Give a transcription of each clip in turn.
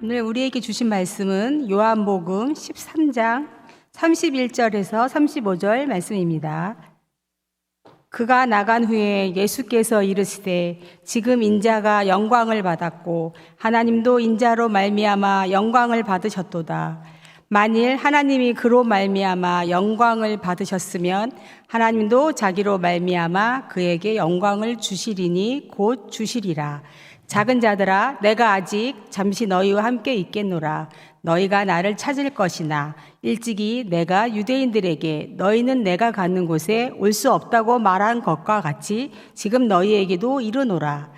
오늘 우리에게 주신 말씀은 요한복음 13장 31절에서 35절 말씀입니다. 그가 나간 후에 예수께서 이르시되 지금 인자가 영광을 받았고 하나님도 인자로 말미암아 영광을 받으셨도다. 만일 하나님이 그로 말미암아 영광을 받으셨으면 하나님도 자기로 말미암아 그에게 영광을 주시리니 곧 주시리라. 작은 자들아, 내가 아직 잠시 너희와 함께 있겠노라. 너희가 나를 찾을 것이나 일찍이 내가 유대인들에게 너희는 내가 가는 곳에 올 수 없다고 말한 것과 같이 지금 너희에게도 이르노라.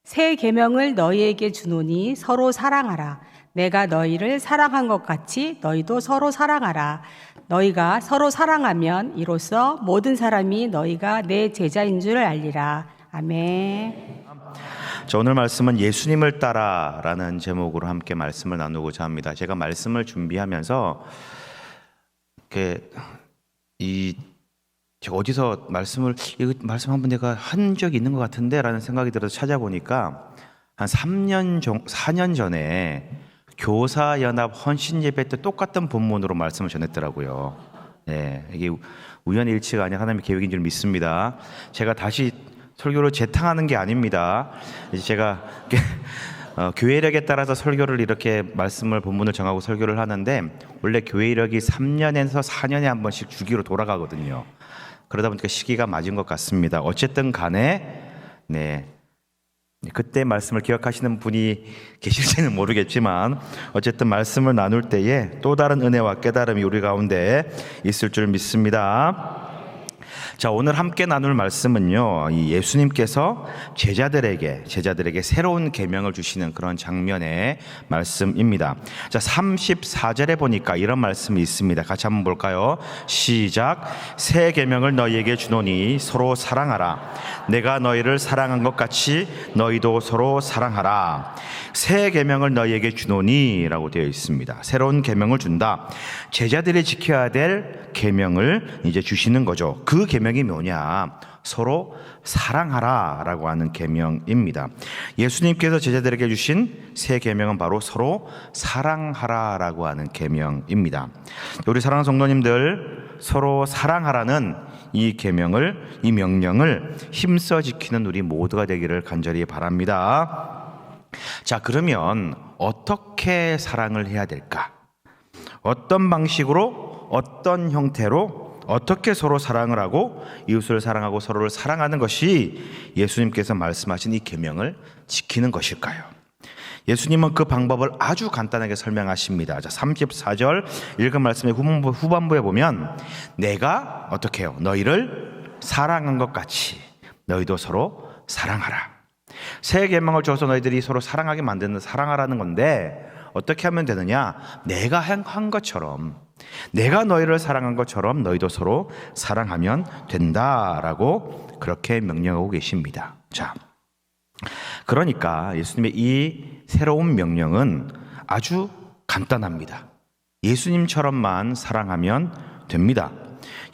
새 계명을 너희에게 주노니 서로 사랑하라. 내가 너희를 사랑한 것 같이 너희도 서로 사랑하라. 너희가 서로 사랑하면 이로써 모든 사람이 너희가 내 제자인 줄 알리라. 아멘. 자, 오늘 말씀은 예수님을 따라라는 제목으로 함께 말씀을 나누고자 합니다. 제가 말씀을 준비하면서 제가 어디서 이 말씀 한번 내가 한 적이 있는 것 같은데라는 생각이 들어서 찾아보니까 한 4년 전에 교사연합 헌신예배 때 똑같은 본문으로 말씀을 전했더라고요. 네, 이게 우연의 일치가 아니라 하나님의 계획인 줄 믿습니다. 제가 다시 설교를 재탕하는 게 아닙니다. 이제 제가 교회 이력에 따라서 설교를 이렇게 말씀을 본문을 정하고 설교를 하는데 원래 교회 이력이 3년에서 4년에 한 번씩 주기로 돌아가거든요. 그러다 보니까 시기가 맞은 것 같습니다. 어쨌든 간에 그때 말씀을 기억하시는 분이 계실지는 모르겠지만 어쨌든 말씀을 나눌 때에 또 다른 은혜와 깨달음이 우리 가운데 있을 줄 믿습니다. 자, 오늘 함께 나눌 말씀은요, 이 예수님께서 제자들에게 새로운 계명을 주시는 그런 장면의 말씀입니다. 자, 34절에 보니까 이런 말씀이 있습니다. 같이 한번 볼까요? 시작. 새 계명을 너희에게 주노니 서로 사랑하라. 내가 너희를 사랑한 것 같이 너희도 서로 사랑하라. 새 계명을 너희에게 주노니 라고 되어 있습니다. 새로운 계명을 준다. 제자들이 지켜야 될 계명을 이제 주시는 거죠. 그 계명이 뭐냐? 서로 사랑하라 라고 하는 계명입니다. 예수님께서 제자들에게 주신 새 계명은 바로 서로 사랑하라 라고 하는 계명입니다. 우리 사랑하는 성도님들, 서로 사랑하라는 이 계명을, 이 명령을 힘써 지키는 우리 모두가 되기를 간절히 바랍니다. 자, 그러면 어떻게 사랑을 해야 될까? 어떤 방식으로, 어떤 형태로, 어떻게 서로 사랑을 하고 이웃을 사랑하고 서로를 사랑하는 것이 예수님께서 말씀하신 이 계명을 지키는 것일까요? 예수님은 그 방법을 아주 간단하게 설명하십니다. 자, 34절 읽은 말씀의 후반부에 보면 내가 어떻게 해요? 너희를 사랑한 것 같이 너희도 서로 사랑하라. 새 계명을 줘서 너희들이 서로 사랑하게 만드는 사랑하라는 건데 어떻게 하면 되느냐? 내가 한 것처럼, 내가 너희를 사랑한 것처럼 너희도 서로 사랑하면 된다라고 그렇게 명령하고 계십니다. 자, 그러니까 예수님의 이 새로운 명령은 아주 간단합니다. 예수님처럼만 사랑하면 됩니다.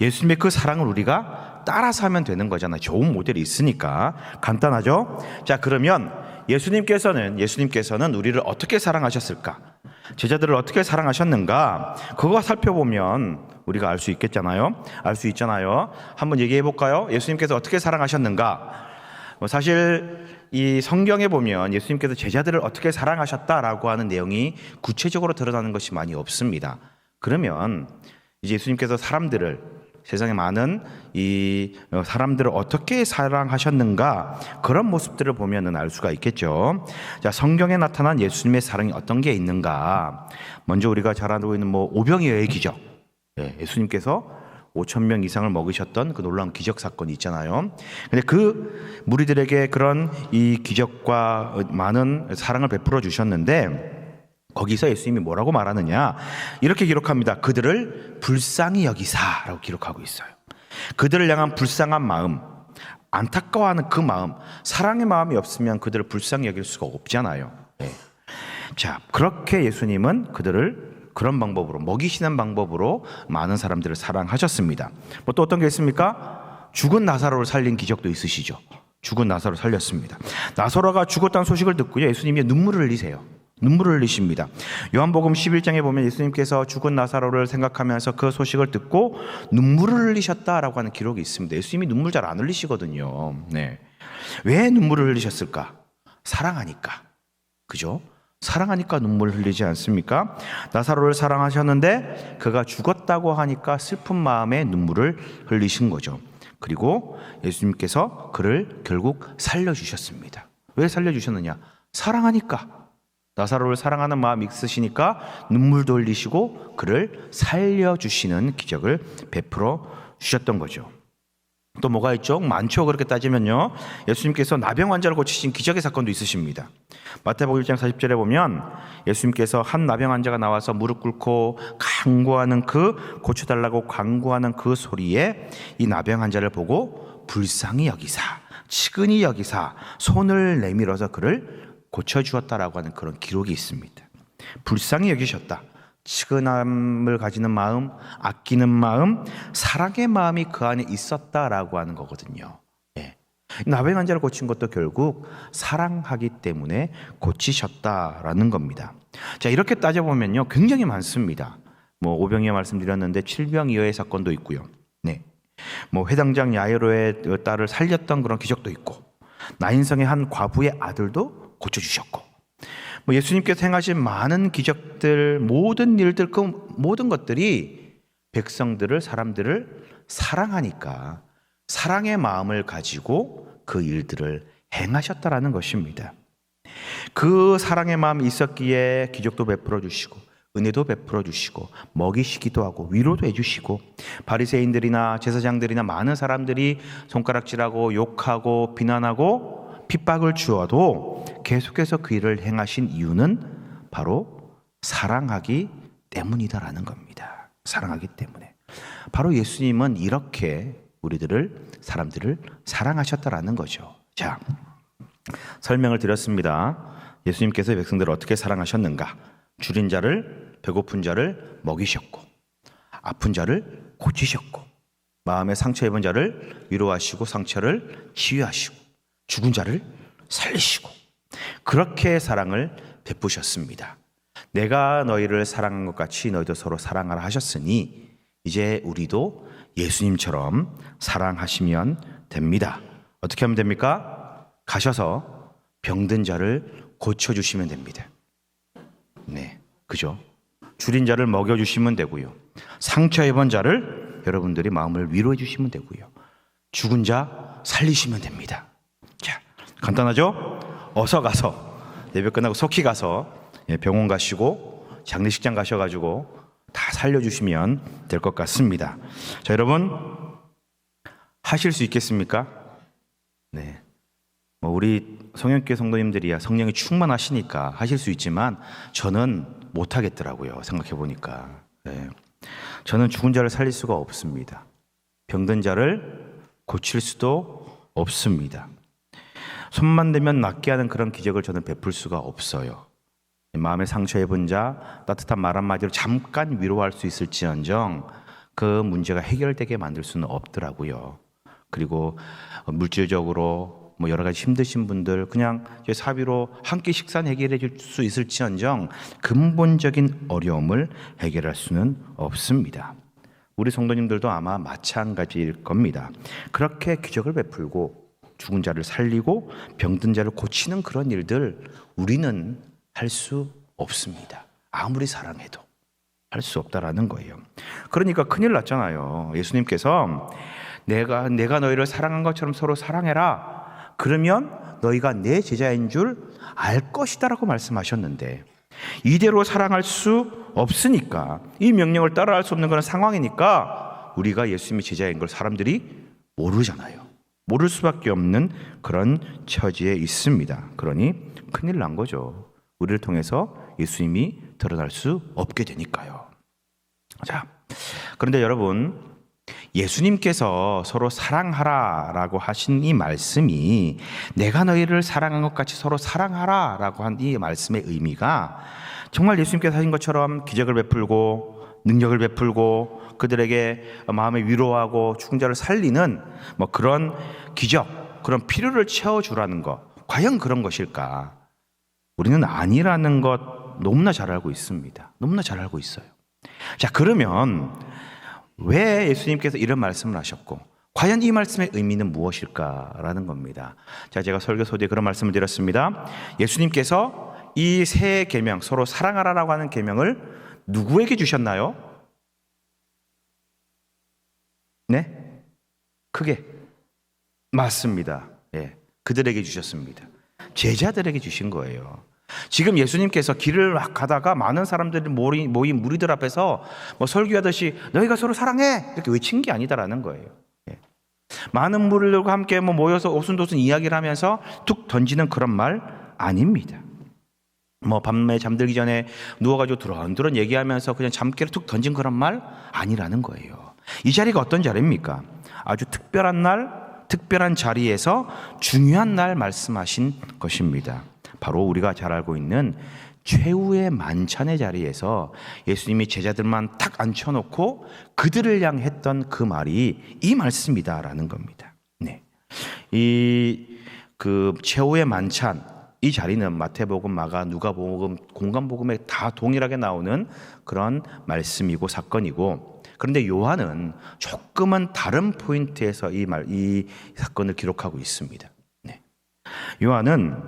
예수님의 그 사랑을 우리가 따라서 하면 되는 거잖아요. 좋은 모델이 있으니까 간단하죠? 자, 그러면 예수님께서는 우리를 어떻게 사랑하셨을까? 제자들을 어떻게 사랑하셨는가? 그거 살펴보면 우리가 알 수 있겠잖아요. 알 수 있잖아요. 한번 얘기해 볼까요? 예수님께서 어떻게 사랑하셨는가? 사실 이 성경에 보면 예수님께서 제자들을 어떻게 사랑하셨다라고 하는 내용이 구체적으로 드러나는 것이 많이 없습니다. 그러면 이제 예수님께서 세상에 많은 이 사람들을 어떻게 사랑하셨는가, 그런 모습들을 보면은 알 수가 있겠죠. 자, 성경에 나타난 예수님의 사랑이 어떤 게 있는가? 먼저 우리가 잘 알고 있는 오병이어의 기적. 예수님께서 5,000명 이상을 먹으셨던 그 놀라운 기적 사건이 있잖아요. 근데 그 무리들에게 그런 이 기적과 많은 사랑을 베풀어 주셨는데 거기서 예수님이 뭐라고 말하느냐? 이렇게 기록합니다. 그들을 불쌍히 여기사라고 기록하고 있어요. 그들을 향한 불쌍한 마음, 안타까워하는 그 마음, 사랑의 마음이 없으면 그들을 불쌍히 여길 수가 없잖아요. 자, 그렇게 예수님은 그들을 그런 방법으로, 먹이시는 방법으로 많은 사람들을 사랑하셨습니다. 또 어떤 게 있습니까? 죽은 나사로를 살린 기적도 있으시죠. 죽은 나사로 살렸습니다. 나사로가 죽었다는 소식을 듣고요, 예수님이 눈물을 흘리세요. 눈물을 흘리십니다. 요한복음 11장에 보면 예수님께서 죽은 나사로를 생각하면서 그 소식을 듣고 눈물을 흘리셨다라고 하는 기록이 있습니다. 예수님이 눈물 잘 안 흘리시거든요. 네. 왜 눈물을 흘리셨을까? 사랑하니까. 그죠? 사랑하니까 눈물을 흘리지 않습니까? 나사로를 사랑하셨는데 그가 죽었다고 하니까 슬픈 마음에 눈물을 흘리신 거죠. 그리고 예수님께서 그를 결국 살려주셨습니다. 왜 살려주셨느냐? 사랑하니까. 나사로를 사랑하는 마음 있으시니까 눈물도 흘리시고 그를 살려주시는 기적을 베풀어 주셨던 거죠. 또 뭐가 있죠? 많죠. 그렇게 따지면요, 예수님께서 나병 환자를 고치신 기적의 사건도 있으십니다. 마태복음 1장 40절에 보면 예수님께서 한 나병 환자가 나와서 무릎 꿇고 간구하는 고쳐달라고 간구하는 그 소리에 이 나병 환자를 보고 불쌍히 여기사, 치근히 여기사 손을 내밀어서 그를 고쳐주었다라고 하는 그런 기록이 있습니다. 불쌍히 여기셨다. 치근함을 가지는 마음, 아끼는 마음, 사랑의 마음이 그 안에 있었다라고 하는 거거든요. 예. 나병 환자를 고친 것도 결국 사랑하기 때문에 고치셨다라는 겁니다. 자, 이렇게 따져보면요, 굉장히 많습니다. 오병이어 말씀드렸는데 칠병이어의 사건도 있고요. 네. 회당장 야이로의 딸을 살렸던 그런 기적도 있고, 나인성의 한 과부의 아들도 고쳐주셨고, 예수님께서 행하신 많은 기적들, 모든 일들, 그 모든 것들이 백성들을, 사람들을 사랑하니까 사랑의 마음을 가지고 그 일들을 행하셨다라는 것입니다. 그 사랑의 마음이 있었기에 기적도 베풀어 주시고 은혜도 베풀어 주시고 먹이시기도 하고 위로도 해주시고, 바리새인들이나 제사장들이나 많은 사람들이 손가락질하고 욕하고 비난하고 핍박을 주어도 계속해서 그 일을 행하신 이유는 바로 사랑하기 때문이다라는 겁니다. 사랑하기 때문에. 바로 예수님은 이렇게 사람들을 사랑하셨다라는 거죠. 자, 설명을 드렸습니다. 예수님께서 백성들을 어떻게 사랑하셨는가? 줄인 자를, 배고픈 자를 먹이셨고, 아픈 자를 고치셨고, 마음에 상처 입은 자를 위로하시고 상처를 치유하시고, 죽은 자를 살리시고, 그렇게 사랑을 베푸셨습니다. 내가 너희를 사랑한 것 같이 너희도 서로 사랑하라 하셨으니 이제 우리도 예수님처럼 사랑하시면 됩니다. 어떻게 하면 됩니까? 가셔서 병든 자를 고쳐주시면 됩니다. 네, 그죠? 줄인 자를 먹여주시면 되고요. 상처 입은 자를 여러분들이 마음을 위로해 주시면 되고요. 죽은 자 살리시면 됩니다. 자, 간단하죠? 어서 가서 예배 끝나고 속히 가서 병원 가시고 장례식장 가셔가지고 다 살려주시면 될 것 같습니다. 자, 여러분 하실 수 있겠습니까? 네. 우리 성령교회 성도님들이야 성령이 충만하시니까 하실 수 있지만 저는 못하겠더라고요. 생각해 보니까. 네. 저는 죽은 자를 살릴 수가 없습니다. 병든 자를 고칠 수도 없습니다. 손만 대면 낫게 하는 그런 기적을 저는 베풀 수가 없어요. 마음에 상처 입은 자 따뜻한 말 한마디로 잠깐 위로할 수 있을지언정 그 문제가 해결되게 만들 수는 없더라고요. 그리고 물질적으로 여러 가지 힘드신 분들 그냥 사비로 한 끼 식사는 해결해 줄 수 있을지언정 근본적인 어려움을 해결할 수는 없습니다. 우리 성도님들도 아마 마찬가지일 겁니다. 그렇게 기적을 베풀고 죽은 자를 살리고 병든 자를 고치는 그런 일들 우리는 할 수 없습니다. 아무리 사랑해도 할 수 없다라는 거예요. 그러니까 큰일 났잖아요. 예수님께서 내가 너희를 사랑한 것처럼 서로 사랑해라. 그러면 너희가 내 제자인 줄 알 것이다라고 말씀하셨는데 이대로 사랑할 수 없으니까, 이 명령을 따라할 수 없는 그런 상황이니까 우리가 예수님의 제자인 걸 사람들이 모르잖아요. 모를 수밖에 없는 그런 처지에 있습니다. 그러니 큰일 난 거죠. 우리를 통해서 예수님이 드러날 수 없게 되니까요. 자, 그런데 여러분, 예수님께서 서로 사랑하라라고 하신 이 말씀이 내가 너희를 사랑한 것 같이 서로 사랑하라라고 한 이 말씀의 의미가 정말 예수님께서 하신 것처럼 기적을 베풀고 능력을 베풀고 그들에게 마음에 위로하고 죽은 자를 살리는 그런 기적, 그런 필요를 채워주라는 것, 과연 그런 것일까? 우리는 아니라는 것 너무나 잘 알고 있습니다. 너무나 잘 알고 있어요. 자, 그러면 왜 예수님께서 이런 말씀을 하셨고 과연 이 말씀의 의미는 무엇일까라는 겁니다. 자, 제가 설교 소재에 그런 말씀을 드렸습니다. 예수님께서 이 세 계명, 서로 사랑하라라고 하는 계명을 누구에게 주셨나요? 네? 크게. 맞습니다. 예, 그들에게 주셨습니다. 제자들에게 주신 거예요. 지금 예수님께서 길을 막 가다가 많은 사람들이 모인 무리들 앞에서 뭐 설교하듯이 너희가 서로 사랑해 이렇게 외친 게 아니다라는 거예요. 예. 많은 무리들과 함께 모여서 오순도순 이야기를 하면서 툭 던지는 그런 말 아닙니다. 밤에 잠들기 전에 누워가지고 드런드런 얘기하면서 그냥 잠깨를 툭 던진 그런 말 아니라는 거예요. 이 자리가 어떤 자리입니까? 아주 특별한 날, 특별한 자리에서 중요한 날 말씀하신 것입니다. 바로 우리가 잘 알고 있는 최후의 만찬의 자리에서 예수님이 제자들만 탁 앉혀놓고 그들을 향했던 그 말이 이 말씀이다라는 겁니다. 네, 그 최후의 만찬 이 자리는 마태복음, 마가, 누가복음, 공관복음에 다 동일하게 나오는 그런 말씀이고 사건이고, 그런데 요한은 조금은 다른 포인트에서 이 사건을 기록하고 있습니다. 네. 요한은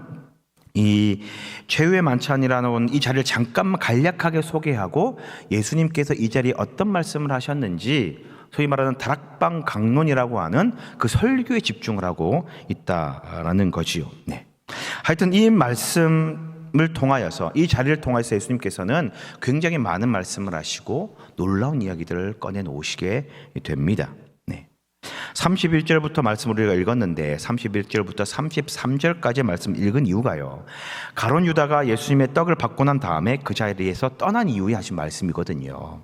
이 최후의 만찬이라는 이 자리를 잠깐만 간략하게 소개하고 예수님께서 이 자리에 어떤 말씀을 하셨는지 소위 말하는 다락방 강론이라고 하는 그 설교에 집중을 하고 있다라는 거지요. 네. 하여튼 이 말씀을 통하여서 이 자리를 통해서 예수님께서는 굉장히 많은 말씀을 하시고 놀라운 이야기들을 꺼내 놓으시게 됩니다. 네. 31절부터 말씀을 우리가 읽었는데 31절부터 33절까지 말씀 읽은 이유가요, 가룟 유다가 예수님의 떡을 받고 난 다음에 그 자리에서 떠난 이후에 하신 말씀이거든요.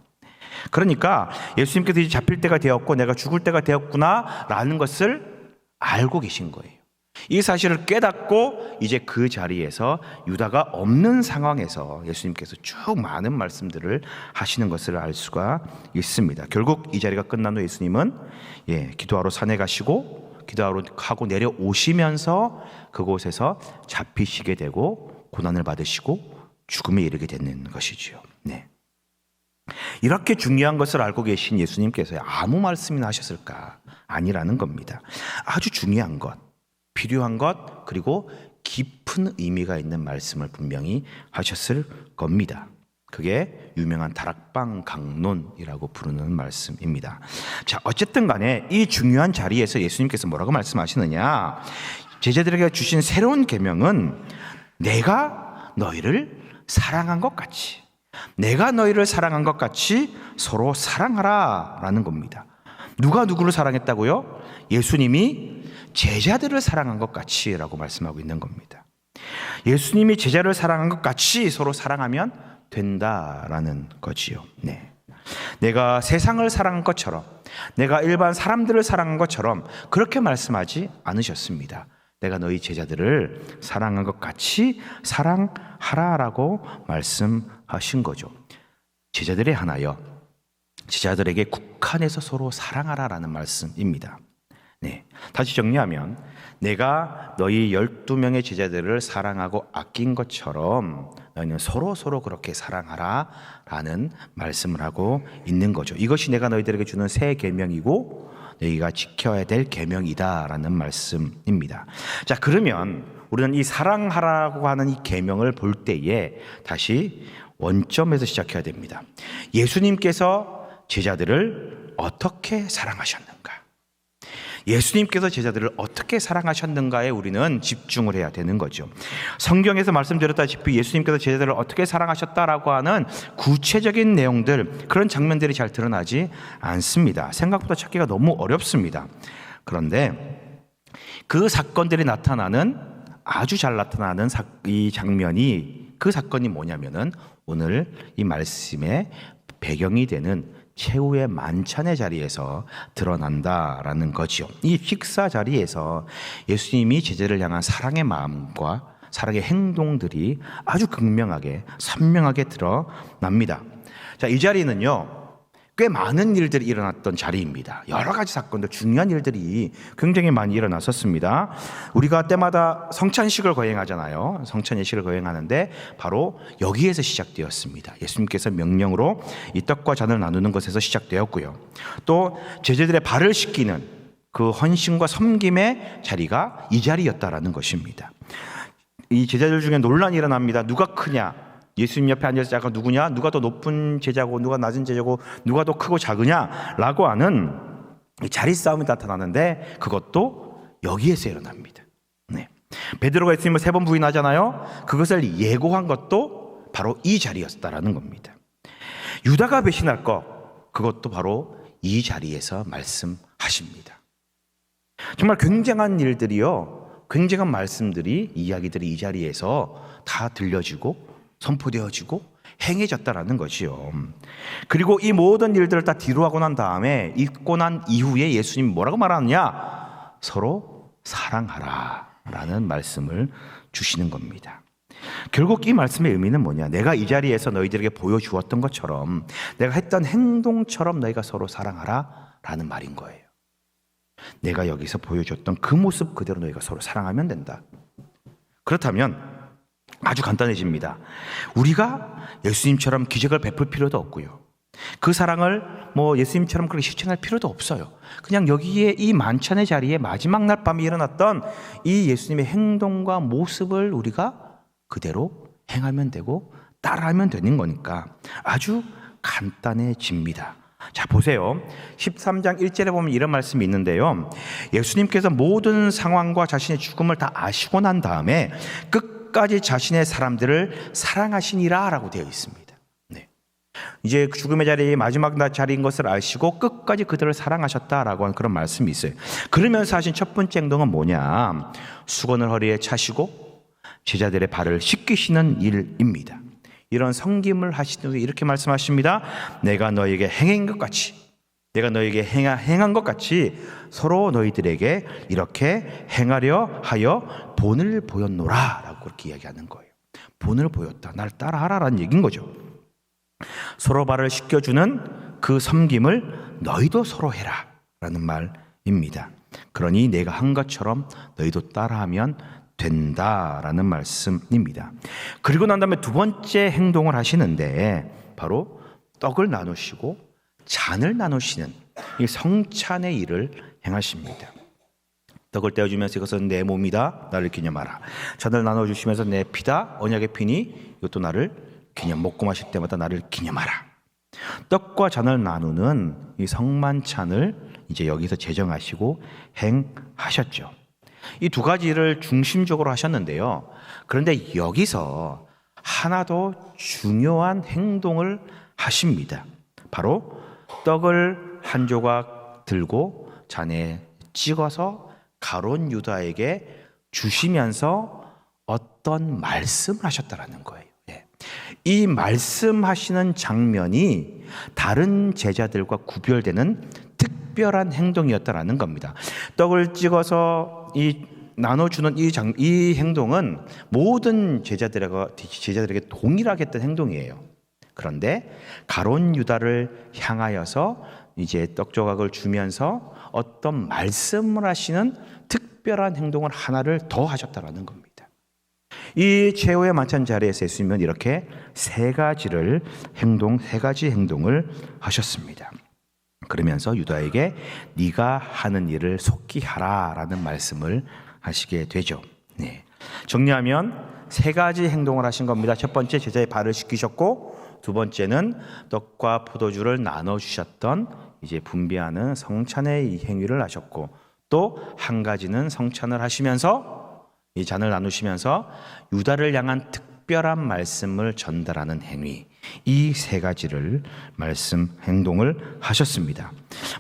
그러니까 예수님께서 이제 잡힐 때가 되었고 내가 죽을 때가 되었구나 라는 것을 알고 계신 거예요. 이 사실을 깨닫고 이제 그 자리에서 유다가 없는 상황에서 예수님께서 쭉 많은 말씀들을 하시는 것을 알 수가 있습니다. 결국 이 자리가 끝난 후 예수님은 기도하러 산에 가시고 기도하러 하고 내려오시면서 그곳에서 잡히시게 되고 고난을 받으시고 죽음에 이르게 되는 것이지요. 네. 이렇게 중요한 것을 알고 계신 예수님께서 아무 말씀이나 하셨을까? 아니라는 겁니다. 아주 중요한 것, 필요한 것, 그리고 깊은 의미가 있는 말씀을 분명히 하셨을 겁니다. 그게 유명한 다락방 강론이라고 부르는 말씀입니다. 자, 어쨌든 간에 이 중요한 자리에서 예수님께서 뭐라고 말씀하시느냐, 제자들에게 주신 새로운 계명은 내가 너희를 사랑한 것 같이, 내가 너희를 사랑한 것 같이 서로 사랑하라 라는 겁니다. 누가 누구를 사랑했다고요? 예수님이 제자들을 사랑한 것 같이 라고 말씀하고 있는 겁니다. 예수님이 제자를 사랑한 것 같이 서로 사랑하면 된다라는 거지요. 네. 내가 세상을 사랑한 것처럼, 내가 일반 사람들을 사랑한 것처럼 그렇게 말씀하지 않으셨습니다. 내가 너희 제자들을 사랑한 것 같이 사랑하라라고 말씀하신 거죠. 제자들에 한하여 제자들에게 국한해서 서로 사랑하라라는 말씀입니다. 네. 다시 정리하면 내가 너희 12명의 제자들을 사랑하고 아낀 것처럼 너희는 서로 그렇게 사랑하라라는 말씀을 하고 있는 거죠. 이것이 내가 너희들에게 주는 새 계명이고 너희가 지켜야 될 계명이다라는 말씀입니다. 자, 그러면 우리는 이 사랑하라고 하는 이 계명을 볼 때에 다시 원점에서 시작해야 됩니다. 예수님께서 제자들을 어떻게 사랑하셨는가? 예수님께서 제자들을 어떻게 사랑하셨는가에 우리는 집중을 해야 되는 거죠. 성경에서 말씀드렸다시피 예수님께서 제자들을 어떻게 사랑하셨다라고 하는 구체적인 내용들, 그런 장면들이 잘 드러나지 않습니다. 생각보다 찾기가 너무 어렵습니다. 그런데 그 사건들이 나타나는, 아주 잘 나타나는 이 장면이, 그 사건이 뭐냐면은 오늘 이 말씀의 배경이 되는 최후의 만찬의 자리에서 드러난다라는 거지요. 이 식사 자리에서 예수님이 제자를 향한 사랑의 마음과 사랑의 행동들이 아주 극명하게 선명하게 드러납니다. 자, 이 자리는요, 꽤 많은 일들이 일어났던 자리입니다. 여러 가지 사건들, 중요한 일들이 굉장히 많이 일어났었습니다. 우리가 때마다 성찬식을 거행하잖아요. 성찬예식을 거행하는데 바로 여기에서 시작되었습니다. 예수님께서 명령으로 이 떡과 잔을 나누는 것에서 시작되었고요. 또 제자들의 발을 씻기는 그 헌신과 섬김의 자리가 이 자리였다라는 것입니다. 이 제자들 중에 논란이 일어납니다. 누가 크냐? 예수님 옆에 앉아서 자가 누구냐? 누가 더 높은 제자고 누가 낮은 제자고 누가 더 크고 작으냐라고 하는 자리 싸움이 나타나는데 그것도 여기에서 일어납니다. 네. 베드로가 예수님을 3번 부인하잖아요. 그것을 예고한 것도 바로 이 자리였다라는 겁니다. 유다가 배신할 것, 그것도 바로 이 자리에서 말씀하십니다. 정말 굉장한 일들이요, 굉장한 말씀들이, 이야기들이 이 자리에서 다 들려지고 선포되어지고 행해졌다라는 것이요. 그리고 이 모든 일들을 다 뒤로 하고 난 다음에, 읽고 난 이후에 예수님이 뭐라고 말하느냐? 서로 사랑하라 라는 말씀을 주시는 겁니다. 결국 이 말씀의 의미는 뭐냐? 내가 이 자리에서 너희들에게 보여주었던 것처럼, 내가 했던 행동처럼 너희가 서로 사랑하라 라는 말인 거예요. 내가 여기서 보여줬던 그 모습 그대로 너희가 서로 사랑하면 된다. 그렇다면 아주 간단해집니다. 우리가 예수님처럼 기적을 베풀 필요도 없고요, 그 사랑을 예수님처럼 그렇게 실천할 필요도 없어요. 그냥 여기에 이 만찬의 자리에 마지막 날 밤에 일어났던 이 예수님의 행동과 모습을 우리가 그대로 행하면 되고 따라하면 되는 거니까 아주 간단해집니다. 자, 보세요. 13장 1절에 보면 이런 말씀이 있는데요, 예수님께서 모든 상황과 자신의 죽음을 다 아시고 난 다음에 끝까지 자신의 사람들을 사랑하시니라 라고 되어 있습니다. 네. 이제 죽음의 자리에 마지막 자리인 것을 아시고 끝까지 그들을 사랑하셨다라고 하는 그런 말씀이 있어요. 그러면서 하신 첫 번째 행동은 뭐냐? 수건을 허리에 차시고 제자들의 발을 씻기시는 일입니다. 이런 섬김을 하시는 후에 이렇게 말씀하십니다. 내가 너에게 행한 것 같이, 내가 너에게 행한 것 같이 서로 너희들에게 이렇게 행하려 하여 본을 보였노라 라고 그렇게 이야기하는 거예요. 본을 보였다, 날 따라하라라는 얘기인 거죠. 서로 발을 씻겨주는 그 섬김을 너희도 서로 해라 라는 말입니다. 그러니 내가 한 것처럼 너희도 따라하면 된다라는 말씀입니다. 그리고 난 다음에 두 번째 행동을 하시는데 바로 떡을 나누시고 잔을 나누시는 이 성찬의 일을 행하십니다. 떡을 떼어주면서 이것은 내 몸이다, 나를 기념하라. 잔을 나눠주시면서 내 피다, 언약의 피니, 이것도 나를 기념, 먹고 마실 때마다 나를 기념하라. 떡과 잔을 나누는 이 성만찬을 이제 여기서 제정하시고 행하셨죠. 이 두 가지를 중심적으로 하셨는데요, 그런데 여기서 하나 더 중요한 행동을 하십니다. 바로 떡을 한 조각 들고 잔에 찍어서 가룟 유다에게 주시면서 어떤 말씀을 하셨다라는 거예요. 이 말씀하시는 장면이 다른 제자들과 구별되는 특별한 행동이었다라는 겁니다. 떡을 찍어서 나눠주는 이 행동은 모든 제자들에게 동일하게 했던 행동이에요. 그런데 가룟 유다를 향하여서 이제 떡 조각을 주면서 어떤 말씀을 하시는 특별한 행동을 하나를 더 하셨다라는 겁니다. 이 최후의 만찬 자리에서 예수님은 이렇게 세 가지 행동을 하셨습니다. 그러면서 유다에게 네가 하는 일을 속히 하라라는 말씀을 하시게 되죠. 네. 정리하면 세 가지 행동을 하신 겁니다. 첫 번째, 제자의 발을 씻기셨고, 두 번째는 떡과 포도주를 나눠 주셨던 이제 분배하는 성찬의 이 행위를 하셨고, 또 한 가지는 성찬을 하시면서 이 잔을 나누시면서 유다를 향한 특별한 말씀을 전달하는 행위, 이 세 가지를 행동을 하셨습니다.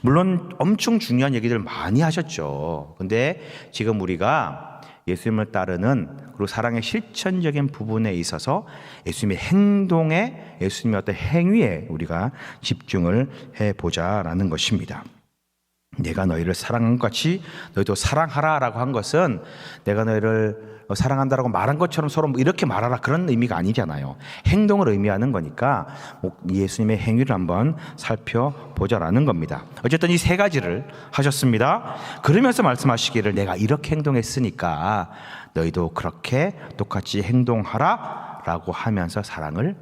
물론 엄청 중요한 얘기들 많이 하셨죠. 근데 지금 우리가 예수님을 따르는 그리고 사랑의 실천적인 부분에 있어서 예수님의 행동에, 예수님의 어떤 행위에 우리가 집중을 해보자라는 것입니다. 내가 너희를 사랑한 것 같이 너희도 사랑하라 라고 한 것은 내가 너희를 사랑한다라고 말한 것처럼 서로 뭐 이렇게 말하라 그런 의미가 아니잖아요. 행동을 의미하는 거니까 예수님의 행위를 한번 살펴보자라는 겁니다. 어쨌든 이 세 가지를 하셨습니다. 그러면서 말씀하시기를 내가 이렇게 행동했으니까 너희도 그렇게 똑같이 행동하라 라고 하면서 사랑을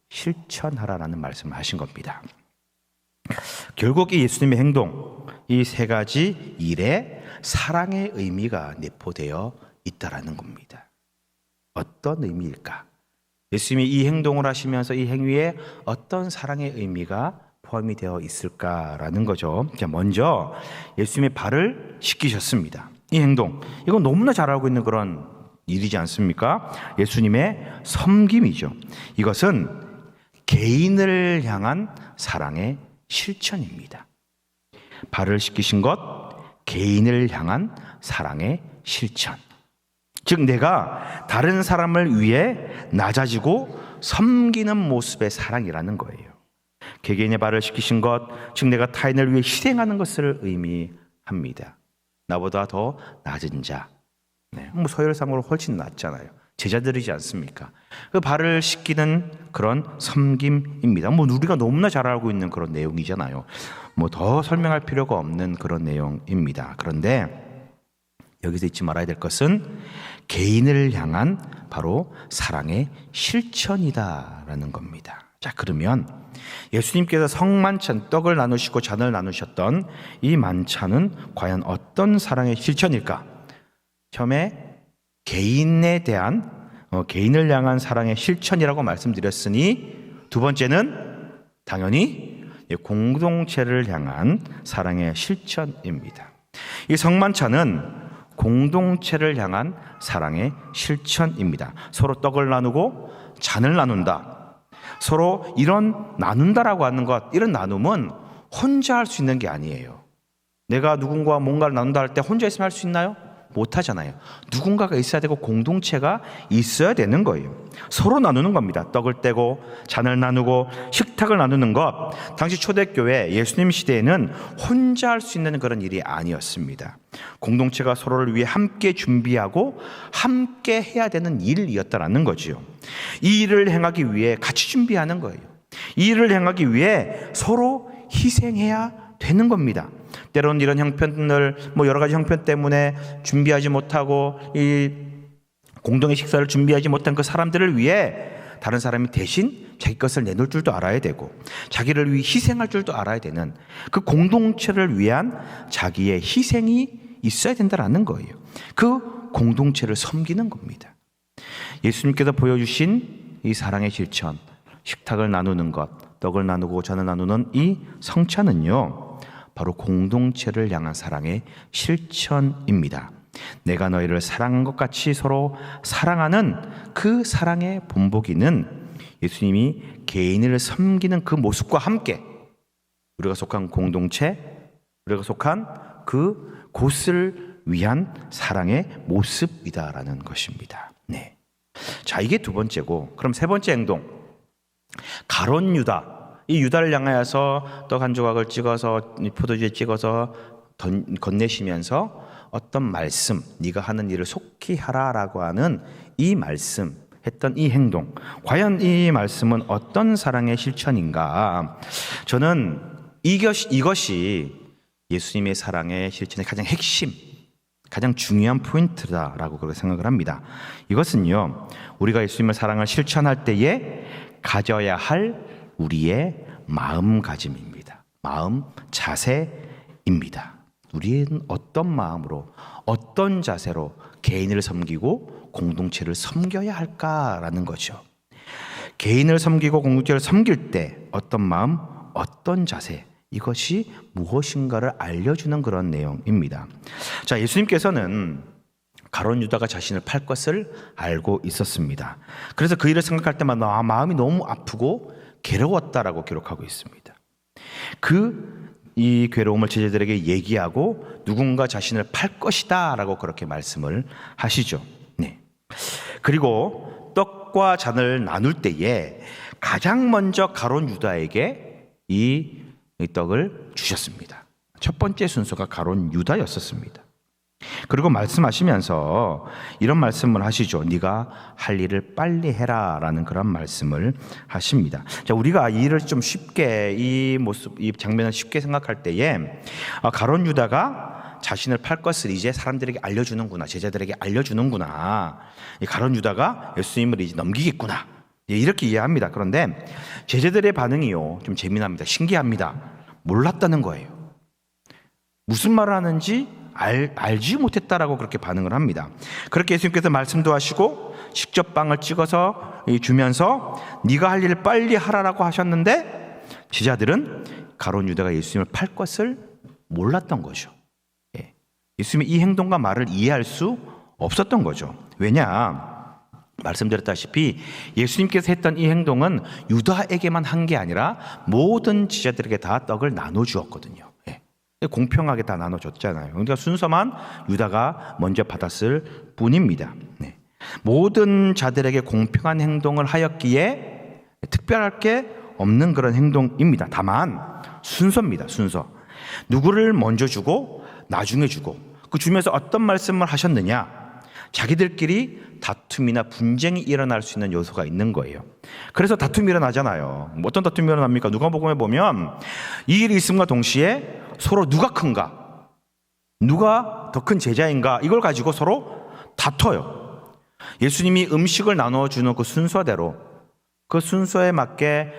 실천하라라는 말씀을 하신 겁니다. 결국 이 예수님의 행동, 이 세 가지 일에 사랑의 의미가 내포되어 있다라는 겁니다. 어떤 의미일까? 예수님이 이 행동을 하시면서 이 행위에 어떤 사랑의 의미가 포함이 되어 있을까라는 거죠. 자, 먼저 예수님의 발을 씻기셨습니다. 이 행동, 이건 너무나 잘 알고 있는 그런 일이지 않습니까? 예수님의 섬김이죠. 이것은 개인을 향한 사랑의 실천입니다. 발을 씻기신 것, 개인을 향한 사랑의 실천. 즉 내가 다른 사람을 위해 낮아지고 섬기는 모습의 사랑이라는 거예요. 개개인의 발을 씻기신 것, 즉 내가 타인을 위해 희생하는 것을 의미합니다. 나보다 더 낮은 자, 뭐 서열상으로 훨씬 낮잖아요. 제자들이지 않습니까? 그 발을 씻기는 그런 섬김입니다. 뭐 우리가 너무나 잘 알고 있는 그런 내용이잖아요. 뭐 더 설명할 필요가 없는 그런 내용입니다. 그런데 여기서 잊지 말아야 될 것은 개인을 향한 바로 사랑의 실천이다라는 겁니다. 자, 그러면 예수님께서 성만찬, 떡을 나누시고 잔을 나누셨던 이 만찬은 과연 어떤 사랑의 실천일까? 처음에 개인에 대한 개인을 향한 사랑의 실천이라고 말씀드렸으니 두 번째는 당연히 공동체를 향한 사랑의 실천입니다. 이 성만찬은 공동체를 향한 사랑의 실천입니다. 서로 떡을 나누고 잔을 나눈다. 서로 이런 나눈다라고 하는 것, 이런 나눔은 혼자 할 수 있는 게 아니에요. 내가 누군가와 뭔가를 나눈다 할 때 혼자 있으면 할 수 있나요? 못하잖아요. 누군가가 있어야 되고 공동체가 있어야 되는 거예요. 서로 나누는 겁니다. 떡을 떼고 잔을 나누고 식탁을 나누는 것, 당시 초대교회 예수님 시대에는 혼자 할 수 있는 그런 일이 아니었습니다. 공동체가 서로를 위해 함께 준비하고 함께 해야 되는 일이었다라는 거지요. 이 일을 행하기 위해 같이 준비하는 거예요. 이 일을 행하기 위해 서로 희생해야 되는 겁니다. 때로는 이런 형편을 여러 가지 형편 때문에 준비하지 못하고 이 공동의 식사를 준비하지 못한 그 사람들을 위해 다른 사람이 대신 자기 것을 내놓을 줄도 알아야 되고 자기를 위해 희생할 줄도 알아야 되는 그 공동체를 위한 자기의 희생이 있어야 된다라는 거예요. 그 공동체를 섬기는 겁니다. 예수님께서 보여주신 이 사랑의 실천, 식탁을 나누는 것, 떡을 나누고 잔을 나누는 이 성찬은요, 바로 공동체를 향한 사랑의 실천입니다. 내가 너희를 사랑한 것 같이 서로 사랑하는 그 사랑의 본보기는 예수님이 개인을 섬기는 그 모습과 함께 우리가 속한 공동체, 우리가 속한 그 곳을 위한 사랑의 모습이다라는 것입니다. 네. 자, 이게 두 번째고, 그럼 세 번째 행동, 가룟 유다. 이 유다를 향하여서 떡 한 조각을 찍어서 포도주에 찍어서 건네시면서 어떤 말씀, 네가 하는 일을 속히 하라라고 하는 이 말씀, 했던 이 행동, 과연 이 말씀은 어떤 사랑의 실천인가? 저는 이것이 예수님의 사랑의 실천의 가장 핵심, 가장 중요한 포인트다라고 그렇게 생각을 합니다. 이것은요, 우리가 예수님의 사랑을 실천할 때에 가져야 할 우리의 마음가짐입니다. 마음 자세입니다. 우리는 어떤 마음으로, 어떤 자세로 개인을 섬기고 공동체를 섬겨야 할까라는 거죠. 개인을 섬기고 공동체를 섬길 때 어떤 마음, 어떤 자세, 이것이 무엇인가를 알려주는 그런 내용입니다. 자, 예수님께서는 가룟 유다가 자신을 팔 것을 알고 있었습니다. 그래서 그 일을 생각할 때마다 마음이 너무 아프고 괴로웠다라고 기록하고 있습니다. 이 괴로움을 제자들에게 얘기하고 누군가 자신을 팔 것이다 라고 그렇게 말씀을 하시죠. 네. 그리고 떡과 잔을 나눌 때에 가장 먼저 가룟 유다에게 이 떡을 주셨습니다. 첫 번째 순서가 가룟 유다였었습니다. 그리고 말씀하시면서 이런 말씀을 하시죠. 네가 할 일을 빨리 해라라는 그런 말씀을 하십니다. 자, 우리가 이 일을 좀 쉽게 이 모습, 이 장면을 쉽게 생각할 때에 가룟 유다가 자신을 팔 것을 이제 사람들에게 알려주는구나, 제자들에게 알려주는구나. 이 가룟 유다가 예수님을 이제 넘기겠구나. 이렇게 이해합니다. 그런데 제자들의 반응이요, 좀 재미납니다. 신기합니다. 몰랐다는 거예요. 무슨 말을 하는지 알지 못했다라고 그렇게 반응을 합니다. 그렇게 예수님께서 말씀도 하시고 직접 빵을 찍어서 주면서 네가 할 일을 빨리 하라라고 하셨는데 제자들은 가룟 유다가 예수님을 팔 것을 몰랐던 거죠. 예수님의 이 행동과 말을 이해할 수 없었던 거죠. 왜냐? 말씀드렸다시피 예수님께서 했던 이 행동은 유다에게만 한 게 아니라 모든 제자들에게 다 떡을 나눠주었거든요. 공평하게 다 나눠줬잖아요. 그러니까 순서만 유다가 먼저 받았을 뿐입니다. 모든 자들에게 공평한 행동을 하였기에 특별할 게 없는 그런 행동입니다. 다만 순서입니다. 순서. 누구를 먼저 주고 나중에 주고 그 주면서 어떤 말씀을 하셨느냐, 자기들끼리 다툼이나 분쟁이 일어날 수 있는 요소가 있는 거예요. 그래서 다툼이 일어나잖아요. 어떤 다툼이 일어납니까? 누가복음에 보면 이 일이 있음과 동시에 서로 누가 큰가, 누가 더 큰 제자인가, 이걸 가지고 서로 다퉈요. 예수님이 음식을 나눠주는 그 순서대로, 그 순서에 맞게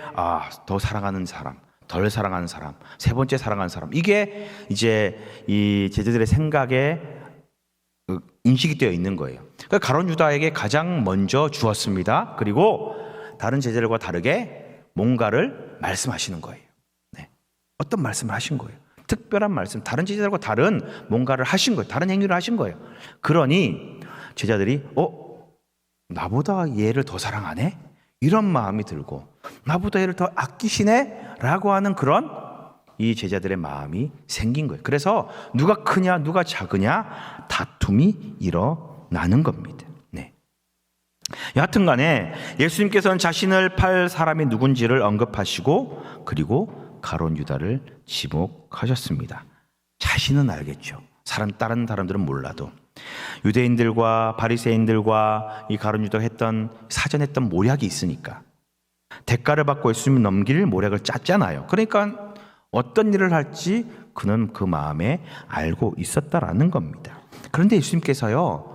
더 사랑하는 사람, 덜 사랑하는 사람, 세 번째 사랑하는 사람, 이게 이제 이 제자들의 생각에 인식이 되어 있는 거예요. 그러니까 가룟 유다에게 가장 먼저 주었습니다. 그리고 다른 제자들과 다르게 뭔가를 말씀하시는 거예요. 어떤 말씀을 하신 거예요? 특별한 말씀, 다른 제자들과 다른 뭔가를 하신 거예요. 다른 행위를 하신 거예요. 그러니 제자들이 나보다 얘를 더 사랑하네? 이런 마음이 들고, 나보다 얘를 더 아끼시네? 라고 하는 그런 이 제자들의 마음이 생긴 거예요. 그래서 누가 크냐 누가 작으냐 다툼이 일어나는 겁니다. 여하튼 간에 예수님께서는 자신을 팔 사람이 누군지를 언급하시고 그리고 가룟 유다를 지목하셨습니다. 자신은 알겠죠. 다른 사람들은 몰라도. 유대인들과 바리새인들과 이 가룟 유다가 사전에 했던 모략이 있으니까 대가를 받고 예수님을 넘길 모략을 짰잖아요. 그러니까 어떤 일을 할지 그는 그 마음에 알고 있었다라는 겁니다. 그런데 예수님께서요,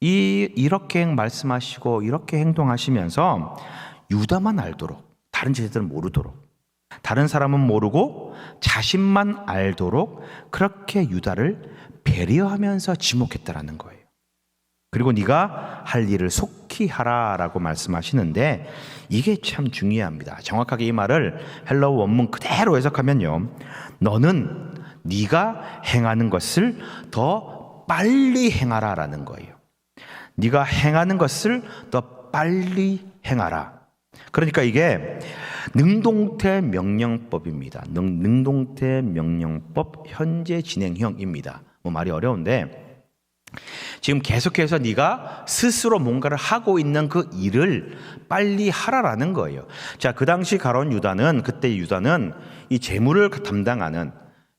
이렇게 말씀하시고 이렇게 행동하시면서 유다만 알도록, 다른 제자들은 모르도록, 다른 사람은 모르고 자신만 알도록 그렇게 유다를 배려하면서 지목했다라는 거예요. 그리고 네가 할 일을 속히 하라라고 말씀하시는데 이게 참 중요합니다. 정확하게 이 말을 헬라어 원문 그대로 해석하면요, 너는 네가 행하는 것을 더 빨리 행하라라는 거예요. 네가 행하는 것을 더 빨리 행하라. 그러니까 이게 능동태 명령법입니다. 능동태 명령법 현재 진행형입니다. 말이 어려운데 지금 계속해서 네가 스스로 뭔가를 하고 있는 그 일을 빨리 하라라는 거예요. 자, 그 당시 가룟 유다는, 그때 유다는 이 재물을 담당하는,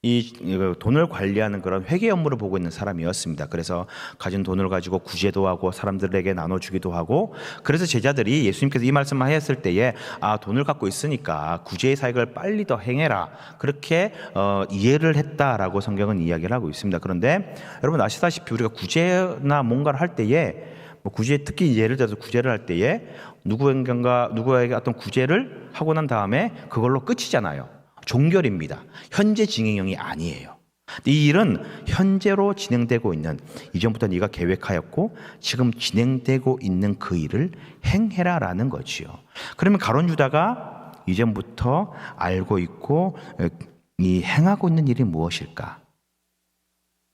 이 돈을 관리하는 그런 회계 업무를 보고 있는 사람이었습니다. 그래서 가진 돈을 가지고 구제도 하고 사람들에게 나눠주기도 하고, 그래서 제자들이 예수님께서 이 말씀을 하셨을 때에 돈을 갖고 있으니까 구제의 사역을 빨리 더 행해라, 그렇게 이해를 했다라고 성경은 이야기를 하고 있습니다. 그런데 여러분 아시다시피 우리가 구제나 뭔가를 할 때에 구제, 특히 예를 들어서 구제를 할 때에 누구에게 어떤 구제를 하고 난 다음에 그걸로 끝이잖아요. 종결입니다. 현재 진행형이 아니에요. 이 일은 현재로 진행되고 있는, 이전부터 네가 계획하였고 지금 진행되고 있는 그 일을 행해라라는 거지요. 그러면 가룟 유다가 이전부터 알고 있고 이 행하고 있는 일이 무엇일까?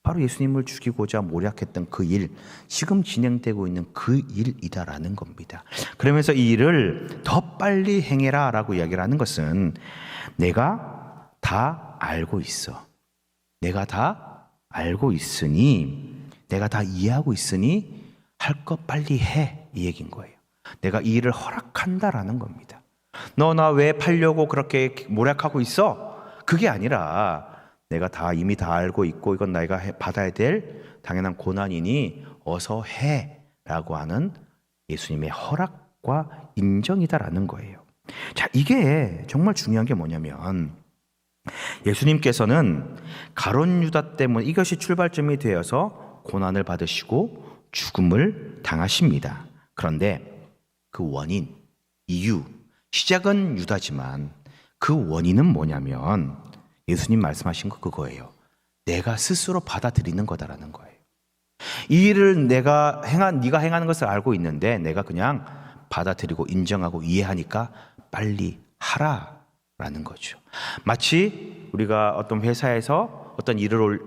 바로 예수님을 죽이고자 모략했던 그 일, 지금 진행되고 있는 그 일이다라는 겁니다. 그러면서 이 일을 더 빨리 행해라 라고 이야기를 하는 것은 내가 다 알고 있어. 내가 다 알고 있으니, 내가 다 이해하고 있으니 할 거 빨리 해, 이 얘기인 거예요. 내가 이 일을 허락한다라는 겁니다. 너 나 왜 팔려고 그렇게 모략하고 있어? 그게 아니라 내가 이미 다 알고 있고 이건 내가 받아야 될 당연한 고난이니 어서 해라고 하는 예수님의 허락과 인정이다라는 거예요. 자, 이게 정말 중요한 게 뭐냐면 예수님께서는 가룟 유다 때문에 이것이 출발점이 되어서 고난을 받으시고 죽음을 당하십니다. 그런데 그 원인, 이유, 시작은 유다지만 그 원인은 뭐냐면 예수님 말씀하신 거 그거예요. 내가 스스로 받아들이는 거다라는 거예요. 이 일을 네가 행하는 것을 알고 있는데 내가 그냥 받아들이고 인정하고 이해하니까 빨리 하라라는 거죠. 마치 우리가 어떤 회사에서 어떤 일을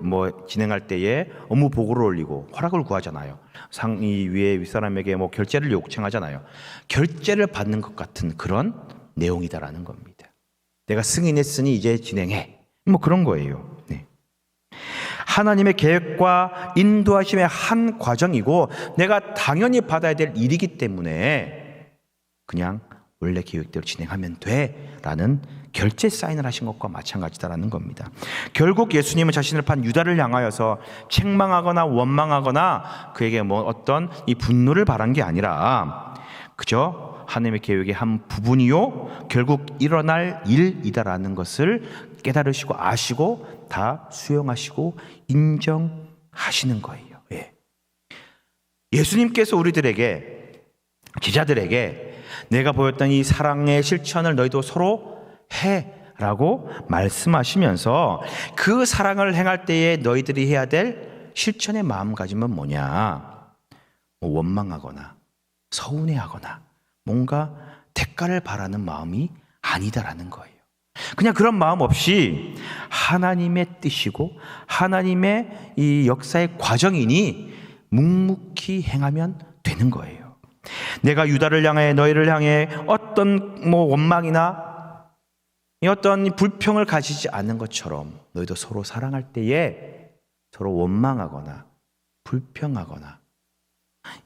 진행할 때에 업무 보고를 올리고 허락을 구하잖아요. 상위 위에 윗사람에게 결제를 요청하잖아요. 결제를 받는 것 같은 그런 내용이다라는 겁니다. 내가 승인했으니 이제 진행해. 그런 거예요. 네. 하나님의 계획과 인도하심의 한 과정이고 내가 당연히 받아야 될 일이기 때문에 그냥 원래 계획대로 진행하면 돼라는 결제 사인을 하신 것과 마찬가지다라는 겁니다. 결국 예수님은 자신을 판 유다를 향하여서 책망하거나 원망하거나 그에게 어떤 이 분노를 바란 게 아니라 그저 하나님의 계획의 한 부분이요 결국 일어날 일이다라는 것을 깨달으시고 아시고 다 수용하시고 인정하시는 거예요. 예. 예수님께서 우리들에게 제자들에게 내가 보였던 이 사랑의 실천을 너희도 서로 해라고 말씀하시면서 그 사랑을 행할 때에 너희들이 해야 될 실천의 마음가짐은 뭐냐? 원망하거나 서운해하거나 뭔가 대가를 바라는 마음이 아니다라는 거예요. 그냥 그런 마음 없이 하나님의 뜻이고 하나님의 이 역사의 과정이니 묵묵히 행하면 되는 거예요. 내가 유다를 향해 너희를 향해 어떤 원망이나 어떤 불평을 가지지 않는 것처럼 너희도 서로 사랑할 때에 서로 원망하거나 불평하거나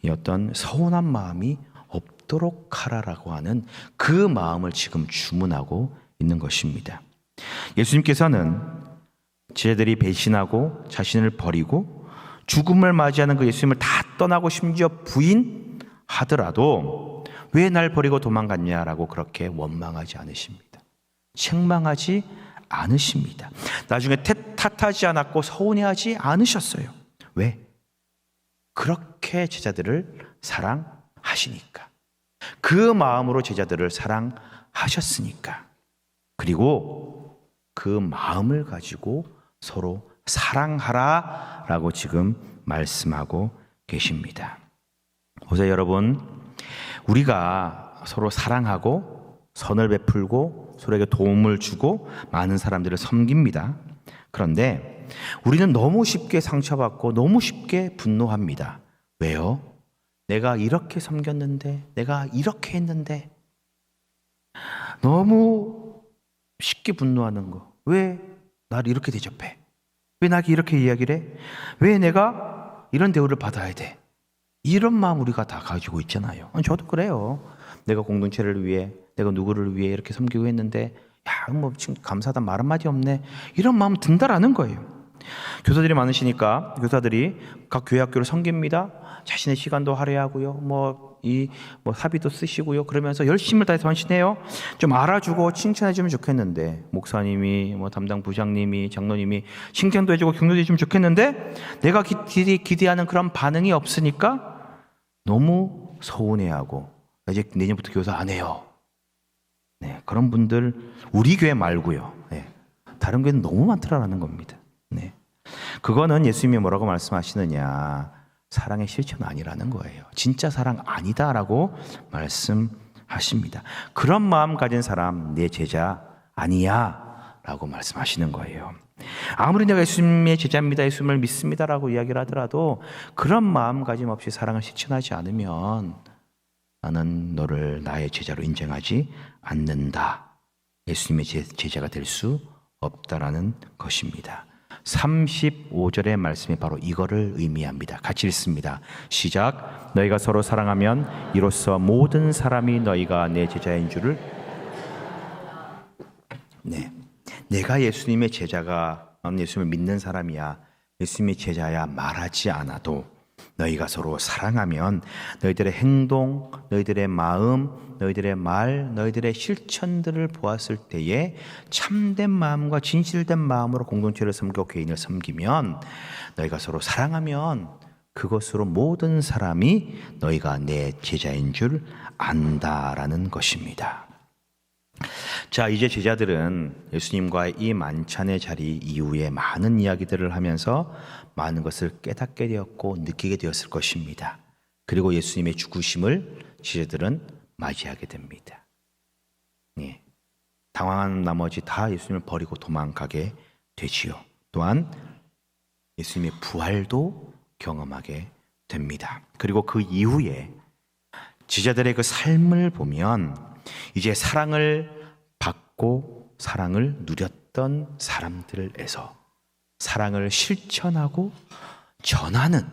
이 어떤 서운한 마음이 없도록 하라라고 하는 그 마음을 지금 주문하고 있는 것입니다. 예수님께서는 제자들이 배신하고 자신을 버리고 죽음을 맞이하는 그 예수님을 다 떠나고 심지어 부인하더라도 왜 날 버리고 도망갔냐라고 그렇게 원망하지 않으십니다. 책망하지 않으십니다. 나중에 탓하지 않았고 서운해하지 않으셨어요. 왜? 그렇게 제자들을 사랑하시니까. 그 마음으로 제자들을 사랑하셨으니까. 그리고 그 마음을 가지고 서로 사랑하라라고 지금 말씀하고 계십니다. 보세요, 여러분. 우리가 서로 사랑하고 선을 베풀고 서로에게 도움을 주고 많은 사람들을 섬깁니다. 그런데 우리는 너무 쉽게 상처받고 너무 쉽게 분노합니다. 왜요? 내가 이렇게 섬겼는데, 내가 이렇게 했는데, 너무 쉽게 분노하는 거. 왜 나를 이렇게 대접해? 왜 나에게 이렇게 이야기를 해? 왜 내가 이런 대우를 받아야 돼? 이런 마음 우리가 다 가지고 있잖아요. 저도 그래요. 내가 공동체를 위해, 내가 누구를 위해 이렇게 섬기고 했는데, 지금 감사하다 말 한마디 없네. 이런 마음 든다라는 거예요. 교사들이 많으시니까 교사들이 각 교회 학교를 섬깁니다. 자신의 시간도 할애하고요. 사비도 쓰시고요. 그러면서 열심을 다해서 헌신해요. 좀 알아주고 칭찬해주면 좋겠는데, 목사님이, 담당 부장님이, 장로님이 칭찬도 해주고 격려도 해주면 좋겠는데, 내가 기대하는 그런 반응이 없으니까 너무 서운해하고, 이제 내년부터 교사 안 해요. 네, 그런 분들 우리 교회 말고요. 네, 다른 교회는 너무 많더라라는 겁니다. 네, 그거는 예수님이 뭐라고 말씀하시느냐? 사랑의 실천 아니라는 거예요. 진짜 사랑 아니다라고 말씀하십니다. 그런 마음 가진 사람 내 제자 아니야 라고 말씀하시는 거예요. 아무리 내가 예수님의 제자입니다, 예수님을 믿습니다라고 이야기를 하더라도 그런 마음가짐 없이 사랑을 실천하지 않으면 나는 너를 나의 제자로 인정하지 않는다. 예수님의 제자가 될 수 없다라는 것입니다. 35절의 말씀이 바로 이거를 의미합니다. 같이 읽습니다. 시작. 너희가 서로 사랑하면 이로써 모든 사람이 너희가 내 제자인 줄을. 네, 내가 예수님의 제자가, 예수님을 믿는 사람이야. 예수님의 제자야 말하지 않아도 너희가 서로 사랑하면 너희들의 행동, 너희들의 마음, 너희들의 말, 너희들의 실천들을 보았을 때에 참된 마음과 진실된 마음으로 공동체를 섬기고 개인을 섬기면 너희가 서로 사랑하면 그것으로 모든 사람이 너희가 내 제자인 줄 안다라는 것입니다. 자, 이제 제자들은 예수님과의 이 만찬의 자리 이후에 많은 이야기들을 하면서 많은 것을 깨닫게 되었고 느끼게 되었을 것입니다. 그리고 예수님의 죽으심을 제자들은 맞이하게 됩니다. 예. 당황한 나머지 다 예수님을 버리고 도망가게 되지요. 또한 예수님의 부활도 경험하게 됩니다. 그리고 그 이후에 제자들의 그 삶을 보면 이제 사랑을 받고 사랑을 누렸던 사람들에서 사랑을 실천하고 전하는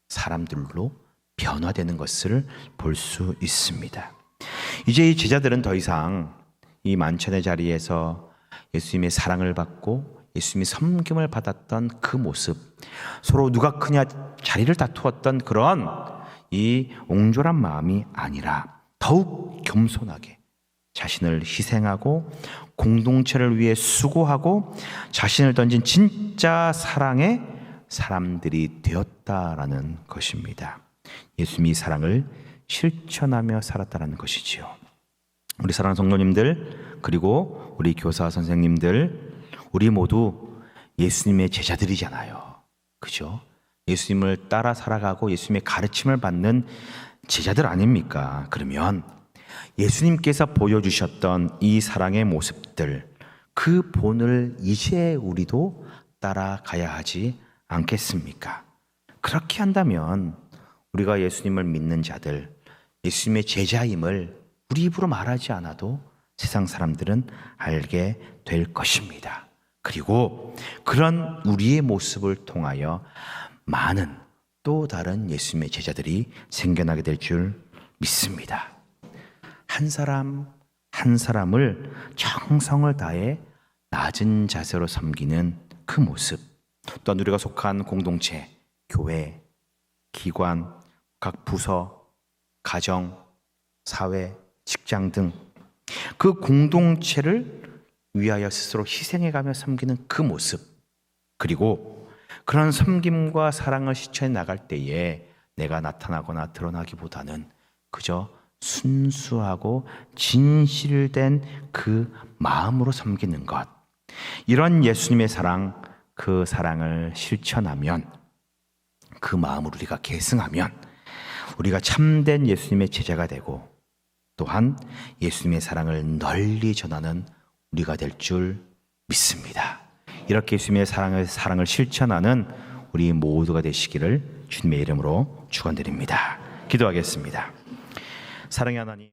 사람들로 변화되는 것을 볼 수 있습니다. 이제 이 제자들은 더 이상 이 만찬의 자리에서 예수님의 사랑을 받고 예수님의 섬김을 받았던 그 모습, 서로 누가 크냐 자리를 다투었던 그런 이 옹졸한 마음이 아니라 더욱 겸손하게 자신을 희생하고 공동체를 위해 수고하고 자신을 던진 진짜 사랑의 사람들이 되었다라는 것입니다. 예수님이 사랑을 실천하며 살았다라는 것이지요. 우리 사랑하는 성도님들, 그리고 우리 교사 선생님들, 우리 모두 예수님의 제자들이잖아요. 그죠? 예수님을 따라 살아가고 예수님의 가르침을 받는 제자들 아닙니까? 그러면 예수님께서 보여주셨던 이 사랑의 모습들, 그 본을 이제 우리도 따라가야 하지 않겠습니까? 그렇게 한다면 우리가 예수님을 믿는 자들, 예수님의 제자임을 우리 입으로 말하지 않아도 세상 사람들은 알게 될 것입니다. 그리고 그런 우리의 모습을 통하여 많은 또 다른 예수님의 제자들이 생겨나게 될 줄 믿습니다. 한 사람 한 사람을 정성을 다해 낮은 자세로 섬기는 그 모습, 또한 우리가 속한 공동체, 교회, 기관, 각 부서, 가정, 사회, 직장 등 그 공동체를 위하여 스스로 희생해가며 섬기는 그 모습, 그리고 그런 섬김과 사랑을 실천해 나갈 때에 내가 나타나거나 드러나기보다는 그저 순수하고 진실된 그 마음으로 섬기는 것, 이런 예수님의 사랑, 그 사랑을 실천하면, 그 마음을 우리가 계승하면 우리가 참된 예수님의 제자가 되고 또한 예수님의 사랑을 널리 전하는 우리가 될 줄 믿습니다. 이렇게 예수님의 사랑을 실천하는 우리 모두가 되시기를 주님의 이름으로 축원드립니다. 기도하겠습니다. 사랑의 하나님,